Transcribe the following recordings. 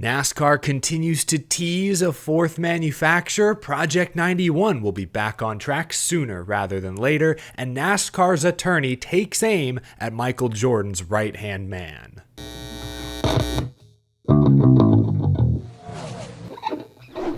NASCAR continues to tease a fourth manufacturer. Project91 will be back on track sooner rather than later, and NASCAR's attorney takes aim at Michael Jordan's right-hand man.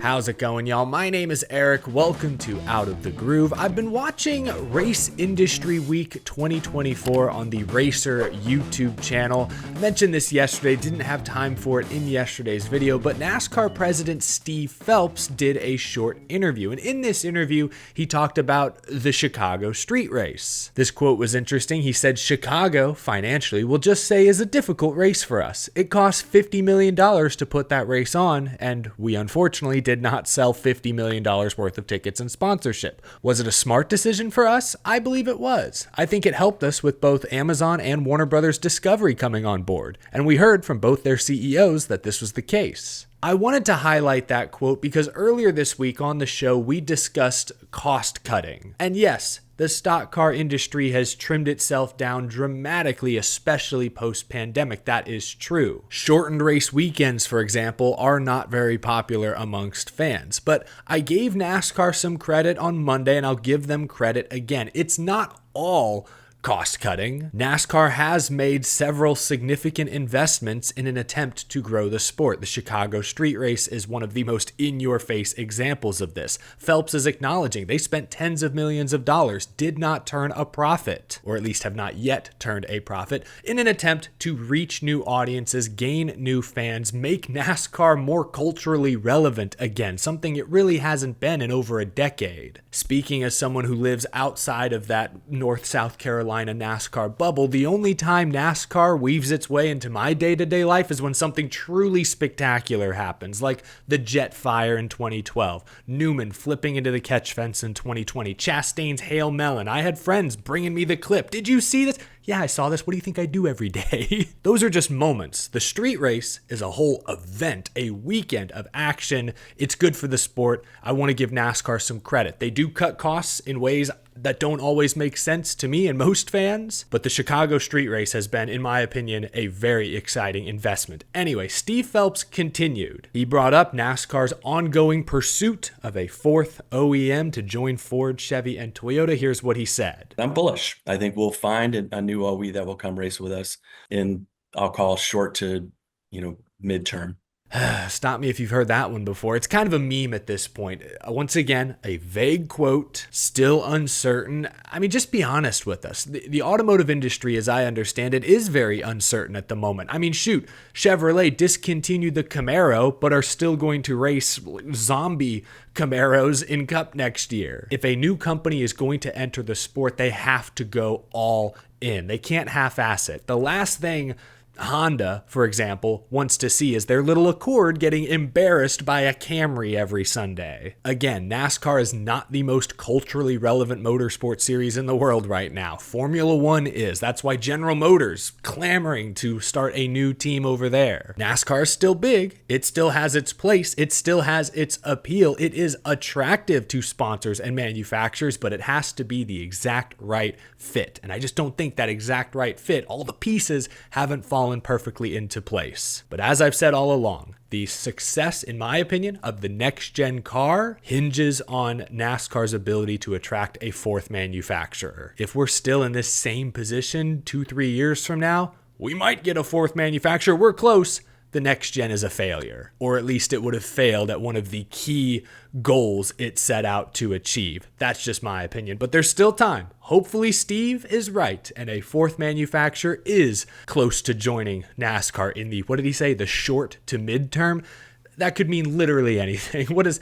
How's it going, y'all? My name is Eric. Welcome to Out of the Groove. I've been watching Race Industry Week 2024 on the Racer YouTube channel. I mentioned this yesterday, didn't have time for it in yesterday's video, but NASCAR President Steve Phelps did a short interview. And in this interview, he talked about the Chicago street race. This quote was interesting. He said, "Chicago, financially, we'll just say is a difficult race for us. It costs $50 million to put that race on, and we unfortunately did not sell $50 million worth of tickets and sponsorship. Was it a smart decision for us? I believe it was. I think it helped us with both Amazon and Warner Brothers Discovery coming on board, and we heard from both their CEOs that this was the case." I wanted to highlight that quote because earlier this week on the show, we discussed cost cutting. And yes, the stock car industry has trimmed itself down dramatically, especially post-pandemic. That is true. Shortened race weekends, for example, are not very popular amongst fans. But I gave NASCAR some credit on Monday, and I'll give them credit again. It's not all cost cutting. NASCAR has made several significant investments in an attempt to grow the sport. The Chicago street race is one of the most in-your-face examples of this. Phelps is acknowledging they spent tens of millions of dollars, did not turn a profit, or at least have not yet turned a profit, in an attempt to reach new audiences, gain new fans, make NASCAR more culturally relevant again, something it really hasn't been in over a decade. Speaking as someone who lives outside of that North South Carolina NASCAR bubble, the only time NASCAR weaves its way into my day-to-day life is when something truly spectacular happens, like the Jet Fire in 2012, Newman flipping into the catch fence in 2020, Chastain's Hail Melon. I had friends bringing me the clip. Did you see this? Yeah, I saw this. What do you think I do every day? Those are just moments. The street race is a whole event, a weekend of action. It's good for the sport. I want to give NASCAR some credit. They do cut costs in ways that don't always make sense to me and most fans, but the Chicago street race has been, in my opinion, a very exciting investment. Anyway, Steve Phelps continued. He brought up NASCAR's ongoing pursuit of a fourth OEM to join Ford, Chevy, and Toyota. Here's what he said. I'm bullish. I think we'll find a new OE that will come race with us in, I'll call, short to, midterm. Stop me if you've heard that one before. It's kind of a meme at this point. Once again, a vague quote, still uncertain. I mean, just be honest with us. The automotive industry, as I understand it, is very uncertain at the moment. I mean, shoot, Chevrolet discontinued the Camaro, but are still going to race zombie Camaros in Cup next year. If a new company is going to enter the sport, they have to go all in. They can't half-ass it. The last thing Honda, for example, wants to see is their little Accord getting embarrassed by a Camry every Sunday. Again, NASCAR is not the most culturally relevant motorsport series in the world right now. Formula One is. That's why General Motors clamoring to start a new team over there. NASCAR is still big. It still has its place. It still has its appeal. It is attractive to sponsors and manufacturers, but it has to be the exact right fit. And I just don't think that exact right fit, all the pieces haven't fallen perfectly into place. But as I've said all along, the success, in my opinion, of the next-gen car hinges on NASCAR's ability to attract a fourth manufacturer. If we're still in this same position 2-3 years from now, we might get a fourth manufacturer. We're close. The next gen is a failure, or at least it would have failed at one of the key goals it set out to achieve. That's just my opinion, but there's still time. Hopefully Steve is right, and a fourth manufacturer is close to joining NASCAR in the, what did he say, the short to midterm? That could mean literally anything. What does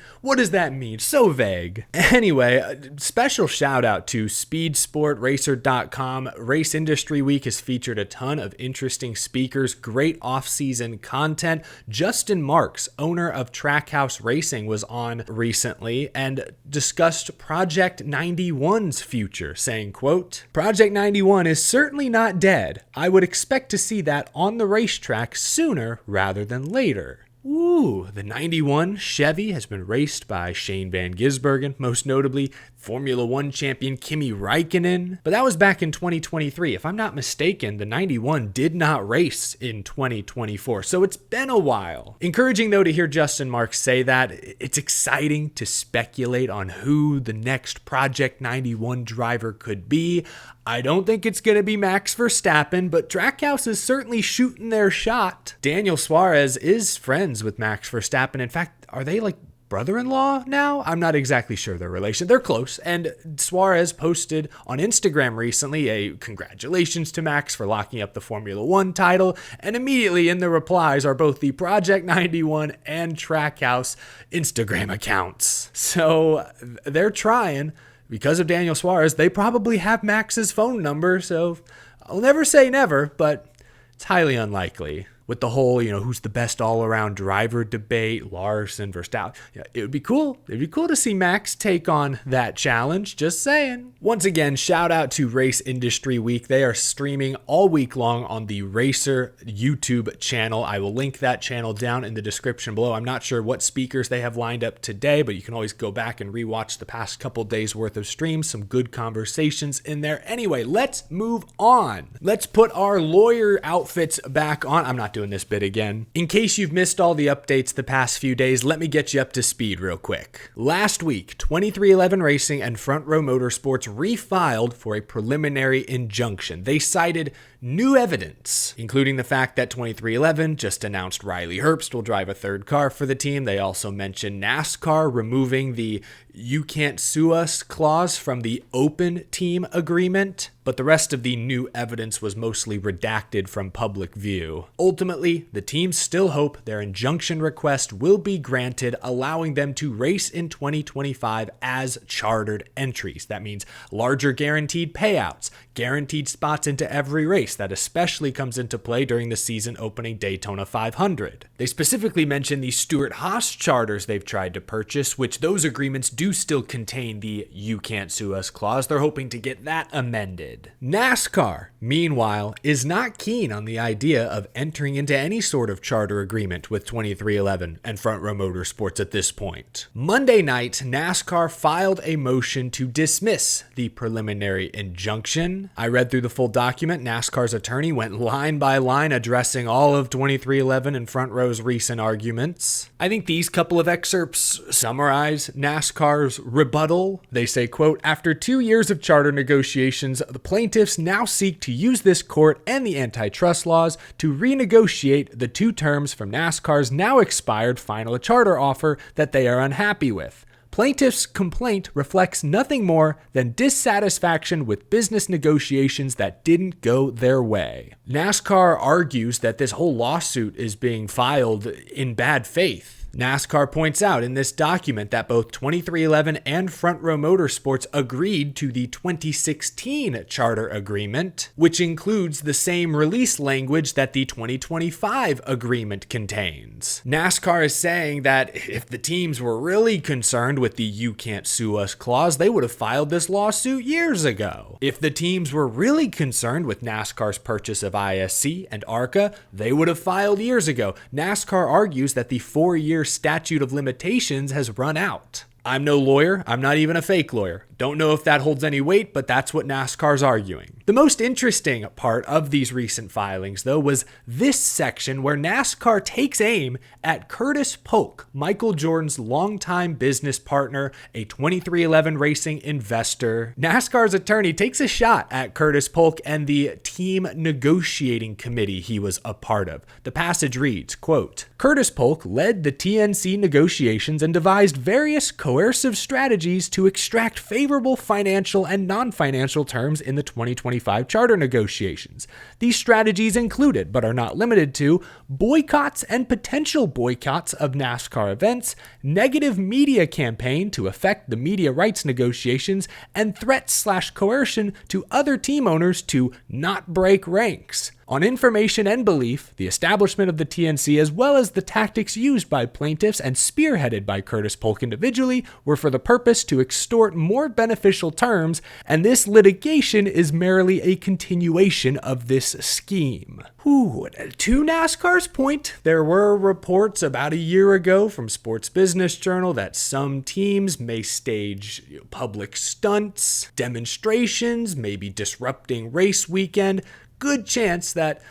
that mean? So vague. Anyway, a special shout out to SpeedSportRacer.com. Race Industry Week has featured a ton of interesting speakers, great off-season content. Justin Marks, owner of Trackhouse Racing, was on recently and discussed Project91's future, saying, quote, "Project91 is certainly not dead. I would expect to see that on the racetrack sooner rather than later." Ooh, the 91 Chevy has been raced by Shane Van Gisbergen, most notably Formula One champion Kimi Räikkönen. But that was back in 2023. If I'm not mistaken, the 91 did not race in 2024, so it's been a while. Encouraging though to hear Justin Marks say that. It's exciting to speculate on who the next Project 91 driver could be. I don't think it's going to be Max Verstappen, but Trackhouse is certainly shooting their shot. Daniel Suarez is friends with Max Verstappen. In fact, are they like brother-in-law now? I'm not exactly sure their relation. They're close. And Suarez posted on Instagram recently a congratulations to Max for locking up the Formula One title. And immediately in the replies are both the Project 91 and Trackhouse Instagram accounts. So they're trying. Because of Daniel Suarez, they probably have Max's phone number, so I'll never say never, but it's highly unlikely. With the whole, who's the best all-around driver debate, Larson, Verstappen, it would be cool. It'd be cool to see Max take on that challenge, just saying. Once again, shout out to Race Industry Week. They are streaming all week long on the Racer YouTube channel. I will link that channel down in the description below. I'm not sure what speakers they have lined up today, but you can always go back and rewatch the past couple days worth of streams. Some good conversations in there. Anyway, let's move on. Let's put our lawyer outfits back on. I'm not doing this bit again. In case you've missed all the updates the past few days, let me get you up to speed real quick. Last week, 2311 Racing and Front Row Motorsports refiled for a preliminary injunction. They cited new evidence, including the fact that 2311 just announced Riley Herbst will drive a third car for the team. They also mentioned NASCAR removing the "you can't sue us" clause from the open team agreement, but the rest of the new evidence was mostly redacted from public view. Ultimately, the teams still hope their injunction request will be granted, allowing them to race in 2025 as chartered entries. That means larger guaranteed payouts, guaranteed spots into every race. That especially comes into play during the season opening Daytona 500. They specifically mentioned the Stewart-Haas charters they've tried to purchase, which those agreements do still contain the "you can't sue us" clause. They're hoping to get that amended. NASCAR, meanwhile, is not keen on the idea of entering into any sort of charter agreement with 2311 and Front Row Motorsports at this point. Monday night, NASCAR filed a motion to dismiss the preliminary injunction. I read through the full document. NASCAR's attorney went line by line addressing all of 2311 and Front Row's recent arguments. I think these couple of excerpts summarize NASCAR's rebuttal. They say, quote, "After 2 years of charter negotiations, the plaintiffs now seek to use this court and the antitrust laws to renegotiate the two terms from NASCAR's now expired final charter offer that they are unhappy with. Plaintiffs' complaint reflects nothing more than dissatisfaction with business negotiations that didn't go their way." NASCAR argues that this whole lawsuit is being filed in bad faith. NASCAR points out in this document that both 2311 and Front Row Motorsports agreed to the 2016 charter agreement, which includes the same release language that the 2025 agreement contains. NASCAR is saying that if the teams were really concerned with the "you can't sue us" clause, they would have filed this lawsuit years ago. If the teams were really concerned with NASCAR's purchase of ISC and ARCA, they would have filed years ago. NASCAR argues that the 4-year statute of limitations has run out. I'm no lawyer. I'm not even a fake lawyer. Don't know if that holds any weight, but that's what NASCAR's arguing. The most interesting part of these recent filings, though, was this section where NASCAR takes aim at Curtis Polk, Michael Jordan's longtime business partner, a 2311 Racing investor. NASCAR's attorney takes a shot at Curtis Polk and the team negotiating committee he was a part of. The passage reads, quote, "Curtis Polk led the TNC negotiations and devised various coercive strategies to extract favorable financial and non-financial terms in the 2025 charter negotiations. These strategies included, but are not limited to, boycotts and potential boycotts of NASCAR events, negative media campaign to affect the media rights negotiations, and threats/coercion to other team owners to not break ranks. On information and belief, the establishment of the TNC as well as the tactics used by plaintiffs and spearheaded by Curtis Polk individually were for the purpose to extort more beneficial terms, and this litigation is merely a continuation of this scheme. To NASCAR's point, there were reports about a year ago from Sports Business Journal that some teams may stage public stunts, demonstrations, maybe disrupting race weekend. Good chance that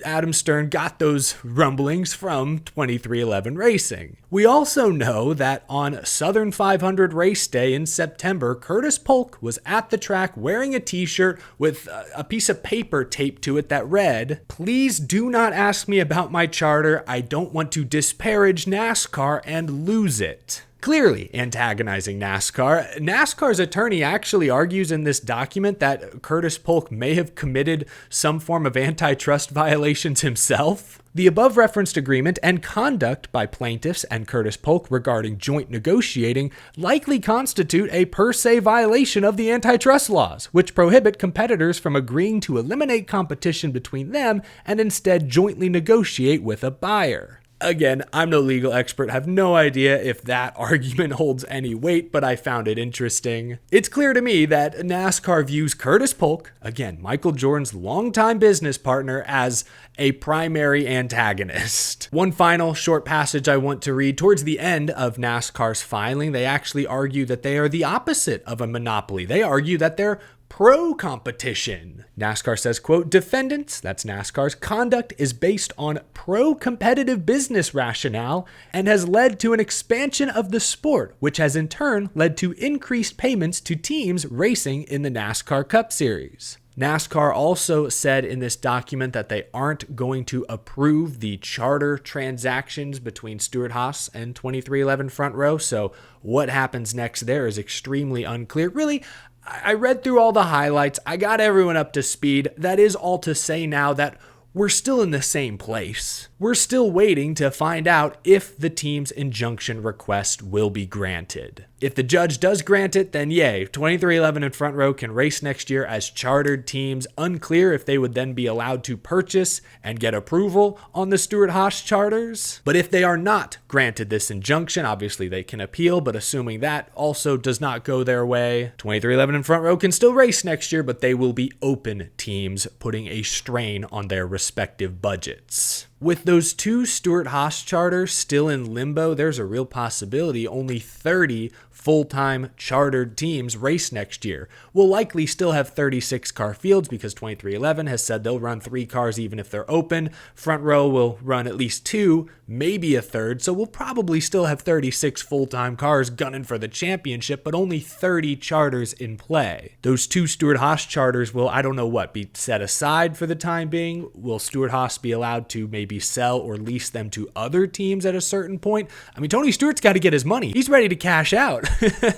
Adam Stern got those rumblings from 2311 Racing. We also know that on Southern 500 race day in September, Curtis Polk was at the track wearing a t-shirt with a piece of paper taped to it that read, "Please do not ask me about my charter. I don't want to disparage NASCAR and lose it." Clearly antagonizing NASCAR. NASCAR's attorney actually argues in this document that Curtis Polk may have committed some form of antitrust violations himself. The above referenced agreement and conduct by plaintiffs and Curtis Polk regarding joint negotiating likely constitute a per se violation of the antitrust laws, which prohibit competitors from agreeing to eliminate competition between them and instead jointly negotiate with a buyer. Again, I'm no legal expert, have no idea if that argument holds any weight, but I found it interesting. It's clear to me that NASCAR views Curtis Polk, again, Michael Jordan's longtime business partner, as a primary antagonist. One final short passage I want to read. Towards the end of NASCAR's filing, they actually argue that they are the opposite of a monopoly. They argue that they're pro-competition. NASCAR says, quote, "Defendants," that's NASCAR's, "conduct is based on pro-competitive business rationale and has led to an expansion of the sport, which has in turn led to increased payments to teams racing in the NASCAR Cup Series." NASCAR also said in this document that they aren't going to approve the charter transactions between Stewart-Haas and 2311 Front Row, so what happens next there is extremely unclear. Really, I read through all the highlights. I got everyone up to speed. That is all to say now that we're still in the same place. We're still waiting to find out if the team's injunction request will be granted. If the judge does grant it, then yay, 2311 and Front Row can race next year as chartered teams. Unclear if they would then be allowed to purchase and get approval on the Stewart-Haas charters. But if they are not granted this injunction, obviously they can appeal, but assuming that also does not go their way, 2311 and Front Row can still race next year, but they will be open teams, putting a strain on their respective budgets. With those two Stewart-Haas charters still in limbo, there's a real possibility only 30 full-time chartered teams race next year. We'll likely still have 36 car fields because 2311 has said they'll run 3 cars even if they're open. Front Row will run at least 2, maybe a third, so we'll probably still have 36 full-time cars gunning for the championship, but only 30 charters in play. Those two Stewart-Haas charters will, I don't know what, be set aside for the time being? Will Stewart-Haas be allowed to maybe sell or lease them to other teams at a certain point? I mean, Tony Stewart's got to get his money. He's ready to cash out.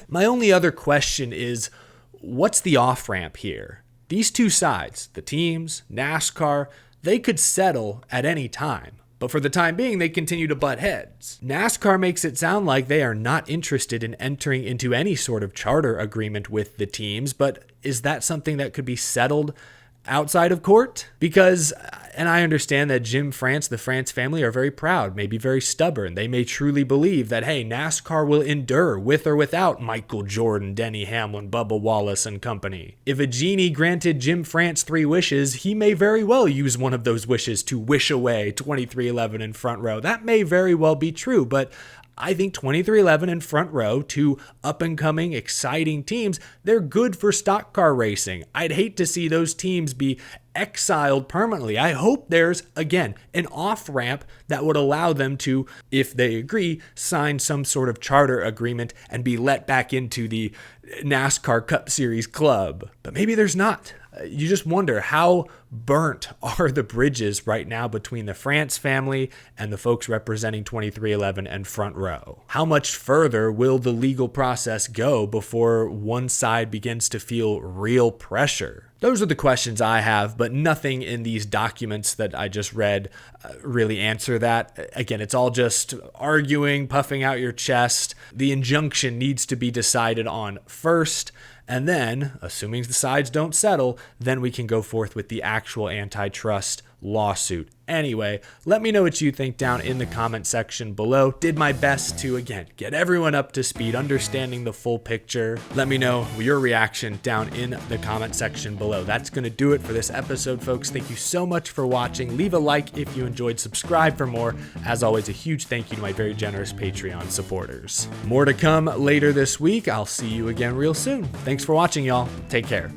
My only other question is, what's the off-ramp here? These two sides, the teams, NASCAR, they could settle at any time. But for the time being, they continue to butt heads. NASCAR makes it sound like they are not interested in entering into any sort of charter agreement with the teams, but is that something that could be settled outside of court? Because, and I understand that Jim France, the France family, are very proud, maybe very stubborn. They may truly believe that, hey, NASCAR will endure with or without Michael Jordan, Denny Hamlin, Bubba Wallace, and company. If a genie granted Jim France 3 wishes, he may very well use one of those wishes to wish away 2311 and Front Row. That may very well be true, but I think 2311 and Front Row, two up-and-coming, exciting teams, they're good for stock car racing. I'd hate to see those teams be exiled permanently. I hope there's, again, an off-ramp that would allow them to, if they agree, sign some sort of charter agreement and be let back into the NASCAR Cup Series club. But maybe there's not. You just wonder, how burnt are the bridges right now between the France family and the folks representing 2311 and Front Row? How much further will the legal process go before one side begins to feel real pressure? Those are the questions I have, but nothing in these documents that I just read really answer that. Again, it's all just arguing, puffing out your chest. The injunction needs to be decided on first. And then, assuming the sides don't settle, then we can go forth with the actual antitrust lawsuit. Anyway, let me know what you think down in the comment section below. Did my best to, again, get everyone up to speed, understanding the full picture. Let me know your reaction down in the comment section below. That's going to do it for this episode, folks. Thank you so much for watching. Leave a like if you enjoyed, subscribe for more. As always, a huge thank you to my very generous Patreon supporters. More to come later this week. I'll see you again real soon. Thanks for watching, y'all. Take care.